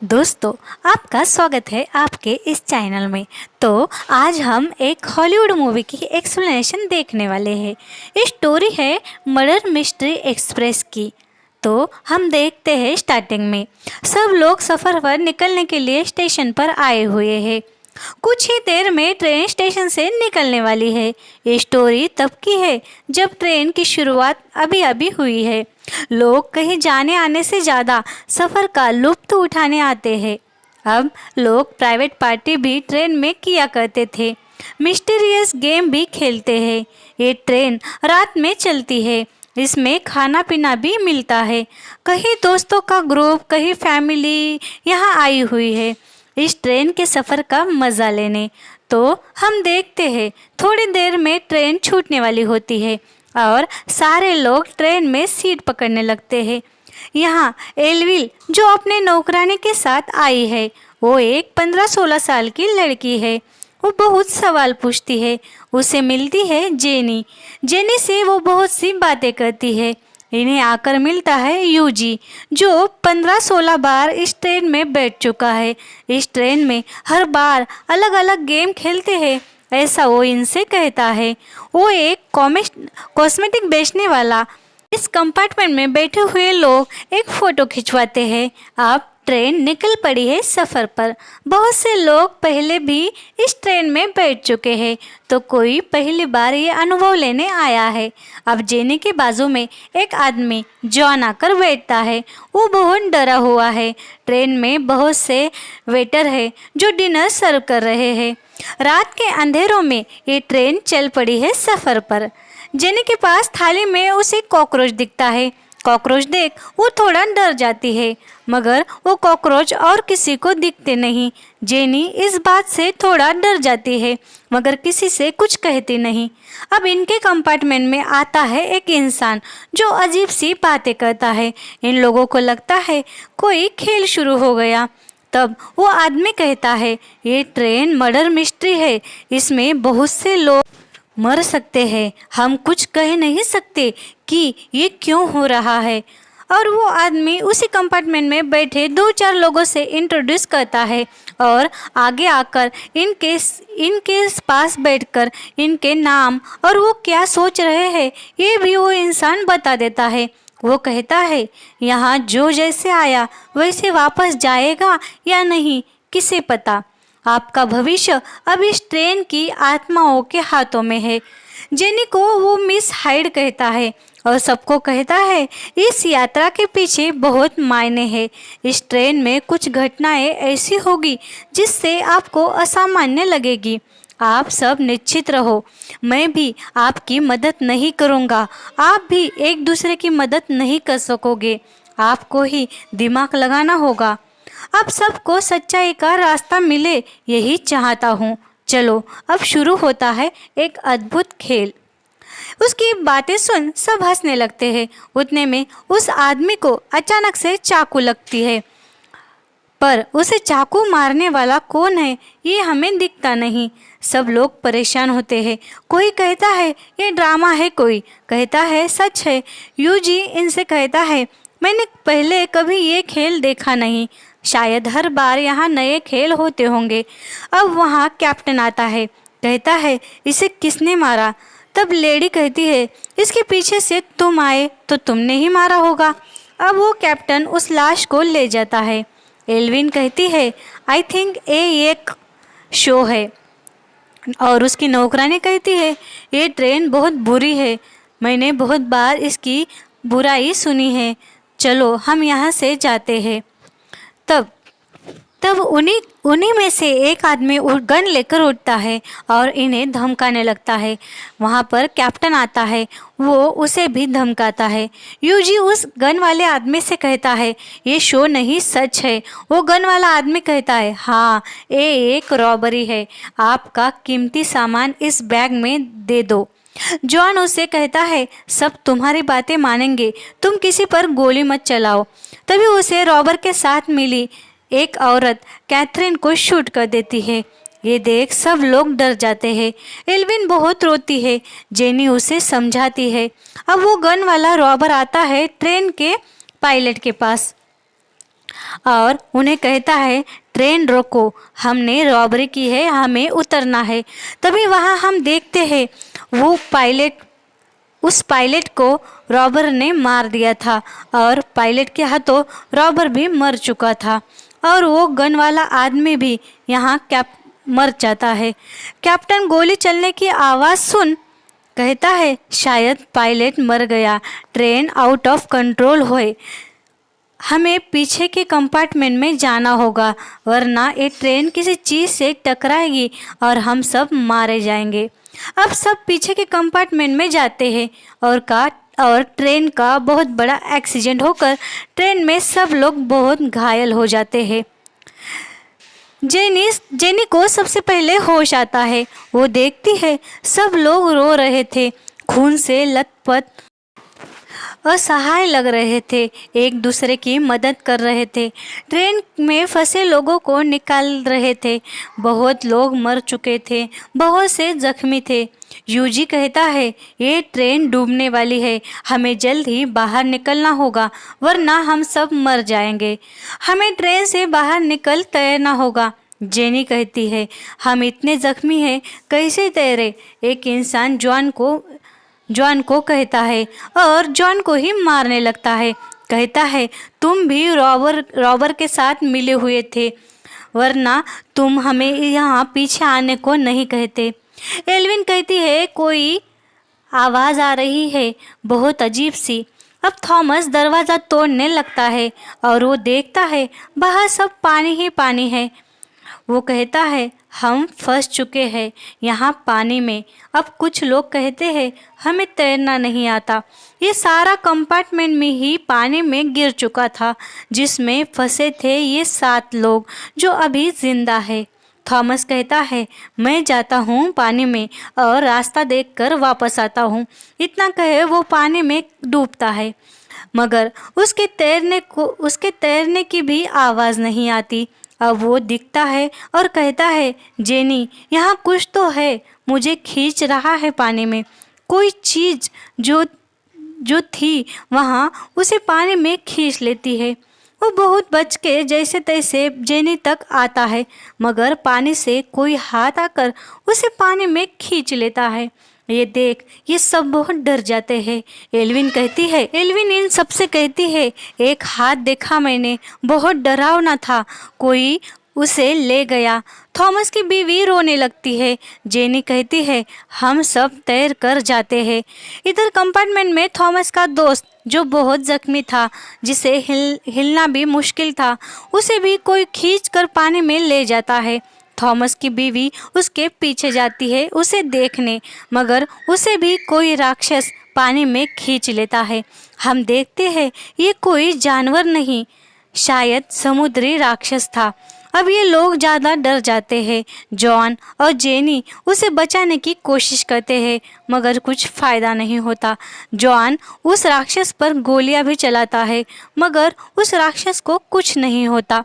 दोस्तों, आपका स्वागत है आपके इस चैनल में। तो आज हम एक हॉलीवुड मूवी की एक्सप्लेनेशन देखने वाले हैं। ये स्टोरी है मर्डर मिस्ट्री एक्सप्रेस की। तो हम देखते हैं स्टार्टिंग में सब लोग सफ़र पर निकलने के लिए स्टेशन पर आए हुए हैं। कुछ ही देर में ट्रेन स्टेशन से निकलने वाली है। ये स्टोरी तब की है जब ट्रेन की शुरुआत अभी अभी हुई है। लोग कहीं जाने आने से ज़्यादा सफ़र का लुत्फ़ उठाने आते हैं। अब लोग प्राइवेट पार्टी भी ट्रेन में किया करते थे, मिस्टीरियस गेम भी खेलते हैं। ये ट्रेन रात में चलती है, इसमें खाना पीना भी मिलता है। कहीं दोस्तों का ग्रुप, कहीं फैमिली यहाँ आई हुई है इस ट्रेन के सफ़र का मज़ा लेने। तो हम देखते हैं थोड़ी देर में ट्रेन छूटने वाली होती है और सारे लोग ट्रेन में सीट पकड़ने लगते हैं। यहाँ एल्विल जो अपने नौकरानी के साथ आई है, वो एक 15-16 साल की लड़की है। वो बहुत सवाल पूछती है। उसे मिलती है जेनी। जेनी से वो बहुत सी बातें करती है। इन्हें आकर मिलता है यूजी, जो 15-16 बार इस ट्रेन में बैठ चुका है। इस ट्रेन में हर बार अलग अलग गेम खेलते हैं, ऐसा वो इनसे कहता है। वो एक कॉस्मेटिक बेचने वाला। इस कंपार्टमेंट में बैठे हुए लोग एक फ़ोटो खिंचवाते हैं। अब ट्रेन निकल पड़ी है सफ़र पर। बहुत से लोग पहले भी इस ट्रेन में बैठ चुके हैं, तो कोई पहली बार ये अनुभव लेने आया है। अब जेनी के बाजू में एक आदमी जॉन आकर बैठता है। वो बहुत डरा हुआ है। ट्रेन में बहुत से वेटर हैं जो डिनर सर्व कर रहे हैं। रात के अंधेरों में ये ट्रेन चल पड़ी है सफ़र पर। जेनी के पास थाली में उसे कॉकरोच दिखता है। कॉकरोच देख वो थोड़ा डर जाती है, मगर वो कॉकरोच और किसी को दिखते नहीं। जेनी इस बात से थोड़ा डर जाती है, मगर किसी से कुछ कहती नहीं। अब इनके कंपार्टमेंट में आता है एक इंसान जो अजीब सी बातें करता है। इन लोगों को लगता है कोई खेल शुरू हो गया। तब वो आदमी कहता है, ये ट्रेन मर्डर मिस्ट्री है, इसमें बहुत से लोग मर सकते हैं। हम कुछ कह नहीं सकते कि ये क्यों हो रहा है। और वो आदमी उसी कंपार्टमेंट में बैठे 2-4 लोगों से इंट्रोड्यूस करता है और आगे आकर इनके पास बैठकर इनके नाम और वो क्या सोच रहे हैं ये भी वो इंसान बता देता है। वो कहता है, यहाँ जो जैसे आया वैसे वापस जाएगा या नहीं किसे पता। आपका भविष्य अब इस ट्रेन की आत्माओं के हाथों में है। जेनी को वो मिस हाइड कहता है और सबको कहता है इस यात्रा के पीछे बहुत मायने हैं। इस ट्रेन में कुछ घटनाएं ऐसी होगी जिससे आपको असामान्य लगेगी। आप सब निश्चित रहो, मैं भी आपकी मदद नहीं करूँगा। आप भी एक दूसरे की मदद नहीं कर सकोगे। आपको ही दिमाग लगाना होगा। अब सबको सच्चाई का रास्ता मिले, यही चाहता हूँ। चलो अब शुरू होता है एक अद्भुत खेल। उसकी बातें सुन सब हंसने लगते हैं। उतने में उस आदमी को अचानक से चाकू लगती है, पर उसे चाकू मारने वाला कौन है ये हमें दिखता नहीं। सब लोग परेशान होते हैं। कोई कहता है ये ड्रामा है, कोई कहता है सच है। यूजी इनसे कहता है, मैंने पहले कभी ये खेल देखा नहीं, शायद हर बार यहाँ नए खेल होते होंगे। अब वहाँ कैप्टन आता है, कहता है इसे किसने मारा। तब लेडी कहती है, इसके पीछे से तुम आए तो तुमने ही मारा होगा। अब वो कैप्टन उस लाश को ले जाता है। एल्विन कहती है, आई थिंक ये एक शो है। और उसकी नौकरानी कहती है, ये ट्रेन बहुत बुरी है, मैंने बहुत बार इसकी बुराई सुनी है। चलो हम यहाँ से जाते हैं। तब उन्हीं में से एक आदमी गन लेकर उठता है और इन्हें धमकाने लगता है। वहाँ पर कैप्टन आता है, वो उसे भी धमकाता है। यूजी उस गन वाले आदमी से कहता है, ये शो नहीं सच है। वो गन वाला आदमी कहता है, हाँ ये एक रॉबरी है, आपका कीमती सामान इस बैग में दे दो। जॉन उसे कहता है, सब तुम्हारी बातें मानेंगे, तुम किसी पर गोली मत चलाओ। तभी उसे रॉबर के साथ मिली एक औरत कैथरीन को शूट कर देती है। ये देख सब लोग डर जाते हैं। एल्विन बहुत रोती है। जेनी उसे समझाती है। अब वो गन वाला रॉबर आता है ट्रेन के पायलट के पास। और उन्हें कहता है ट्रेन रोको, हमने रॉबरी की है, हमें उतरना है। तभी वहाँ हम देखते हैं वो उस पायलट को रॉबर ने मार दिया था और पायलट के हाथों रॉबर भी मर चुका था और वो गन वाला आदमी भी यहाँ मर जाता है। कैप्टन गोली चलने की आवाज़ सुन कहता है शायद पायलट मर गया, ट्रेन आउट ऑफ कंट्रोल होए, हमें पीछे के कंपार्टमेंट में जाना होगा वरना ये ट्रेन किसी चीज़ से टकराएगी और हम सब मारे जाएंगे। अब सब पीछे के कंपार्टमेंट में जाते हैं और ट्रेन का बहुत बड़ा एक्सीडेंट होकर ट्रेन में सब लोग बहुत घायल हो जाते हैं। जेनी को सबसे पहले होश आता है। वो देखती है सब लोग रो रहे थे, खून से लथपथ असहाय लग रहे थे, एक दूसरे की मदद कर रहे थे, ट्रेन में फंसे लोगों को निकाल रहे थे। बहुत लोग मर चुके थे, बहुत से जख्मी थे। यूजी कहता है ये ट्रेन डूबने वाली है, हमें जल्द ही बाहर निकलना होगा वरना हम सब मर जाएंगे, हमें ट्रेन से बाहर निकल तैरना होगा। जेनी कहती है हम इतने जख्मी हैं, कैसे तैरे। एक इंसान जॉन को कहता है और जॉन को ही मारने लगता है। कहता है तुम भी रॉबर के साथ मिले हुए थे वरना तुम हमें यहाँ पीछे आने को नहीं कहते। एल्विन कहती है कोई आवाज़ आ रही है, बहुत अजीब सी। अब थॉमस दरवाज़ा तोड़ने लगता है और वो देखता है बाहर सब पानी ही पानी है। वो कहता है हम फंस चुके हैं यहाँ पानी में। अब कुछ लोग कहते हैं हमें तैरना नहीं आता। ये सारा कंपार्टमेंट में ही पानी में गिर चुका था जिसमें फंसे थे ये 7 लोग जो अभी जिंदा है। थॉमस कहता है मैं जाता हूँ पानी में और रास्ता देखकर वापस आता हूँ। इतना कहे वो पानी में डूबता है मगर उसके तैरने की भी आवाज़ नहीं आती। अब वो दिखता है और कहता है जेनी यहाँ कुछ तो है, मुझे खींच रहा है पानी में। कोई चीज़ जो थी वहाँ उसे पानी में खींच लेती है। वो बहुत बच के जैसे तैसे जेनी तक आता है मगर पानी से कोई हाथ आकर उसे पानी में खींच लेता है। ये देख ये सब बहुत डर जाते हैं। एल्विन इन सबसे कहती है एक हाथ देखा मैंने, बहुत डरावना था, कोई उसे ले गया। थॉमस की बीवी रोने लगती है। जेनी कहती है हम सब तैर कर जाते हैं। इधर कंपार्टमेंट में थॉमस का दोस्त जो बहुत जख्मी था, जिसे हिलना भी मुश्किल था, उसे भी कोई खींच कर पानी में ले जाता है। थॉमस की बीवी उसके पीछे जाती है उसे देखने मगर उसे भी कोई राक्षस पानी में खींच लेता है। हम देखते हैं ये कोई जानवर नहीं, शायद समुद्री राक्षस था। अब ये लोग ज़्यादा डर जाते हैं। जॉन और जेनी उसे बचाने की कोशिश करते हैं मगर कुछ फ़ायदा नहीं होता। जॉन उस राक्षस पर गोलियां भी चलाता है मगर उस राक्षस को कुछ नहीं होता।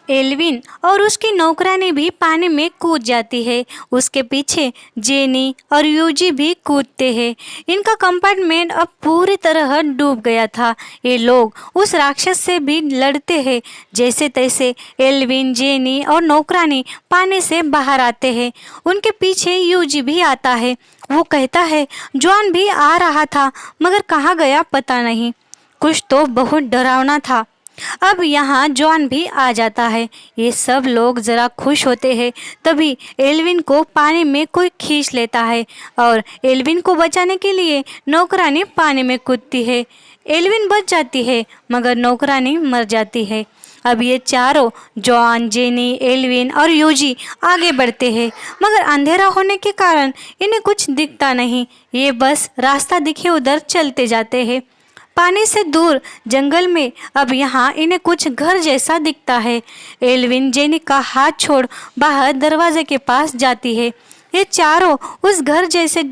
एल्विन और उसकी नौकरानी भी पानी में कूद जाती है। उसके पीछे जेनी और यूजी भी कूदते हैं। इनका कंपार्टमेंट अब पूरी तरह डूब गया था। ये लोग उस राक्षस से भी लड़ते हैं। जैसे तैसे एल्विन, जेनी और नौकरानी पानी से बाहर आते हैं। उनके पीछे यूजी भी आता है। वो कहता है जॉन भी आ रहा था मगर कहाँ गया पता नहीं, कुछ तो बहुत डरावना था। अब यहाँ जॉन भी आ जाता है। ये सब लोग ज़रा खुश होते हैं। तभी एल्विन को पानी में कोई खींच लेता है और एल्विन को बचाने के लिए नौकरानी पानी में कूदती है। एल्विन बच जाती है मगर नौकरानी मर जाती है। अब ये चारों जॉन, जेनी, एल्विन और यूजी आगे बढ़ते हैं मगर अंधेरा होने के कारण इन्हें कुछ दिखता नहीं। ये बस रास्ता दिखे उधर चलते जाते हैं। पानी से दूर जंगल में अब यहाँ इन्हें कुछ घर जैसा दिखता है। एल्विन जेनी का हाथ छोड़ बाहर दरवाजे के पास जाती है। ये चारों उस घर जैसे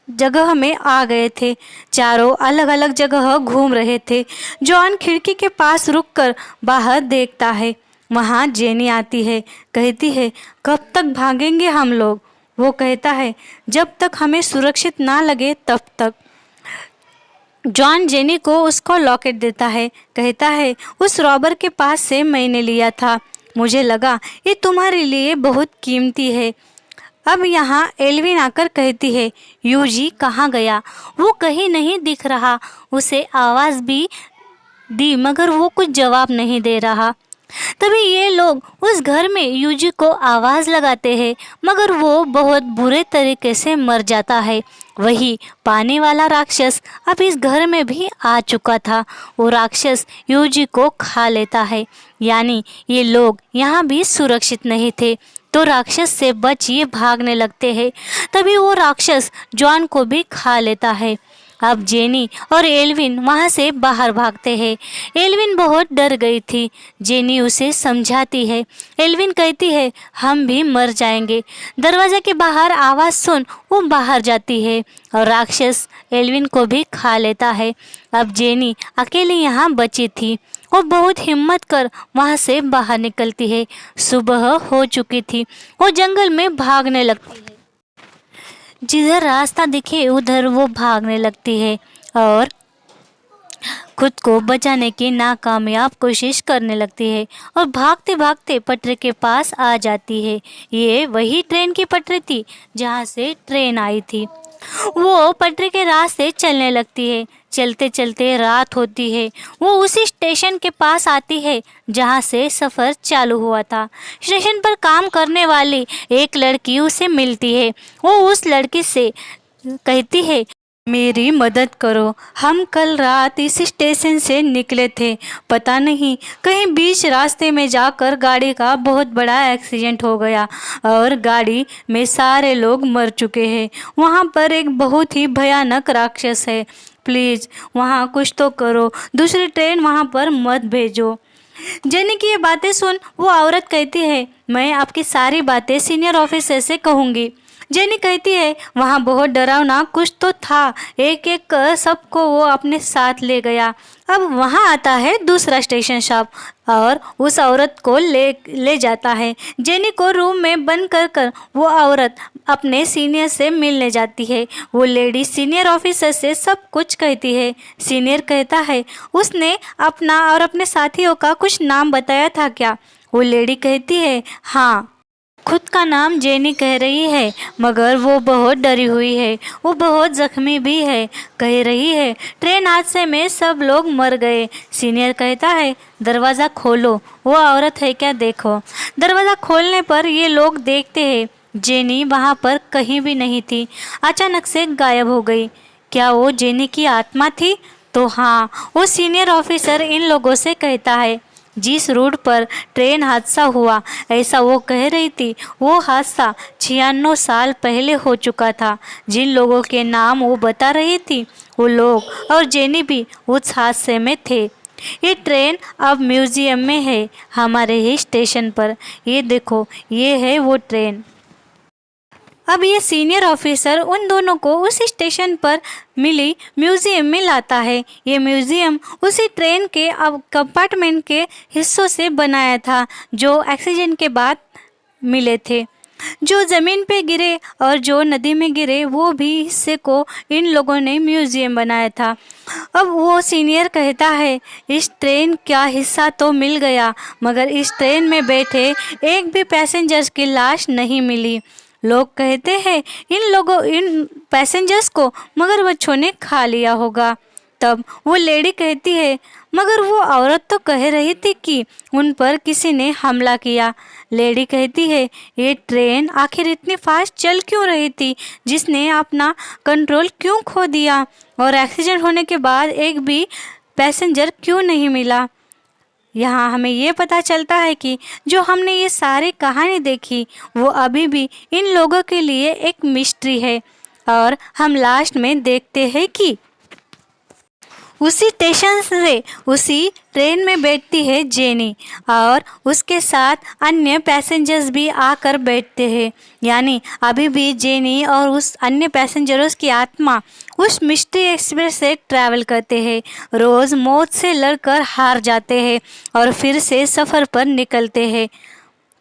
जगह में आ गए थे। चारों अलग अलग जगह घूम रहे थे। जॉन खिड़की के पास रुककर बाहर देखता है। वहाँ जेनी आती है, कहती है कब तक भागेंगे हम लोग। वो कहता है जब तक हमें सुरक्षित ना लगे तब तक। जॉन जेनी को उसको लॉकेट देता है, कहता है उस रॉबर के पास से मैंने लिया था, मुझे लगा ये तुम्हारे लिए बहुत कीमती है। अब यहाँ एल्विन आकर कहती है यूजी कहाँ गया, वो कहीं नहीं दिख रहा। उसे आवाज़ भी दी मगर वो कुछ जवाब नहीं दे रहा। तभी ये लोग उस घर में यूजी को आवाज़ लगाते हैं मगर वो बहुत बुरे तरीके से मर जाता है। वही पानी वाला राक्षस अब इस घर में भी आ चुका था। वो राक्षस यूजी को खा लेता है, यानी ये लोग यहाँ भी सुरक्षित नहीं थे। तो राक्षस से बच ये भागने लगते हैं। तभी वो राक्षस जॉन को भी खा लेता है। अब जेनी और एल्विन वहाँ से बाहर भागते हैं। एल्विन बहुत डर गई थी। जेनी उसे समझाती है। एल्विन कहती है हम भी मर जाएंगे। दरवाजे के बाहर आवाज़ सुन वो बाहर जाती है और राक्षस एल्विन को भी खा लेता है। अब जेनी अकेली यहाँ बची थी। वो बहुत हिम्मत कर वहाँ से बाहर निकलती है। सुबह हो चुकी थी। वो जंगल में भागने लगती है। जिधर रास्ता दिखे उधर वो भागने लगती है और खुद को बचाने की नाकामयाब कोशिश करने लगती है और भागते भागते पटरी के पास आ जाती है। ये वही ट्रेन की पटरी थी जहाँ से ट्रेन आई थी। वो पटरी के रास्ते चलने लगती है। चलते चलते रात होती है। वो उसी स्टेशन के पास आती है जहाँ से सफ़र चालू हुआ था। स्टेशन पर काम करने वाली एक लड़की उसे मिलती है। वो उस लड़की से कहती है मेरी मदद करो, हम कल रात इस स्टेशन से निकले थे, पता नहीं कहीं बीच रास्ते में जाकर गाड़ी का बहुत बड़ा एक्सीडेंट हो गया और गाड़ी में सारे लोग मर चुके हैं। वहाँ पर एक बहुत ही भयानक राक्षस है, प्लीज़ वहाँ कुछ तो करो, दूसरी ट्रेन वहाँ पर मत भेजो। जेनी की ये बातें सुन वो औरत कहती है मैं आपकी सारी बातें सीनियर ऑफिसर से कहूँगी। जेनी कहती है वहाँ बहुत डरावना कुछ तो था, एक एक कर सबको वो अपने साथ ले गया। अब वहाँ आता है दूसरा स्टेशन शॉप और उस औरत को ले जाता है। जेनी को रूम में बंद कर वो औरत अपने सीनियर से मिलने जाती है। वो लेडी सीनियर ऑफिसर से सब कुछ कहती है। सीनियर कहता है उसने अपना और अपने साथियों का कुछ नाम बताया था क्या? वो लेडी कहती है हाँ, खुद का नाम जेनी कह रही है मगर वो बहुत डरी हुई है, वो बहुत ज़ख्मी भी है। कह रही है ट्रेन हादसे में सब लोग मर गए। सीनियर कहता है दरवाज़ा खोलो, वो औरत है क्या देखो। दरवाज़ा खोलने पर ये लोग देखते हैं जेनी वहाँ पर कहीं भी नहीं थी, अचानक से गायब हो गई। क्या वो जेनी की आत्मा थी? तो हाँ, वो सीनियर ऑफिसर इन लोगों से कहता है जिस रूट पर ट्रेन हादसा हुआ ऐसा वो कह रही थी, वो हादसा 96 साल पहले हो चुका था। जिन लोगों के नाम वो बता रही थी वो लोग और जेनी भी उस हादसे में थे। ये ट्रेन अब म्यूज़ियम में है हमारे ही स्टेशन पर। ये देखो ये है वो ट्रेन। अब ये सीनियर ऑफिसर उन दोनों को उस स्टेशन पर मिली म्यूज़ियम में लाता है। ये म्यूज़ियम उसी ट्रेन के अब कंपार्टमेंट के हिस्सों से बनाया था जो एक्सीडेंट के बाद मिले थे, जो ज़मीन पे गिरे और जो नदी में गिरे वो भी हिस्से को इन लोगों ने म्यूज़ियम बनाया था। अब वो सीनियर कहता है इस ट्रेन का हिस्सा तो मिल गया मगर इस ट्रेन में बैठे एक भी पैसेंजर्स की लाश नहीं मिली। लोग कहते हैं इन पैसेंजर्स को मगरमच्छों ने खा लिया होगा। तब वो लेडी कहती है मगर वो औरत तो कह रही थी कि उन पर किसी ने हमला किया। लेडी कहती है ये ट्रेन आखिर इतनी फास्ट चल क्यों रही थी, जिसने अपना कंट्रोल क्यों खो दिया और एक्सीडेंट होने के बाद एक भी पैसेंजर क्यों नहीं मिला। यहाँ हमें ये पता चलता है कि जो हमने ये सारी कहानी देखी वो अभी भी इन लोगों के लिए एक मिस्ट्री है। और हम लास्ट में देखते हैं कि उसी स्टेशन से उसी ट्रेन में बैठती है जेनी और उसके साथ अन्य पैसेंजर्स भी आकर बैठते हैं, यानी अभी भी जेनी और उस अन्य पैसेंजर्स की आत्मा उस मिस्ट्री एक्सप्रेस से ट्रैवल करते हैं। रोज़ मौत से लड़कर हार जाते हैं और फिर से सफ़र पर निकलते हैं।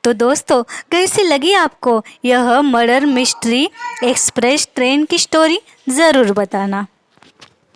तो दोस्तों कैसी लगी आपको यह मर्डर मिस्ट्री एक्सप्रेस ट्रेन की स्टोरी? ज़रूर बताना।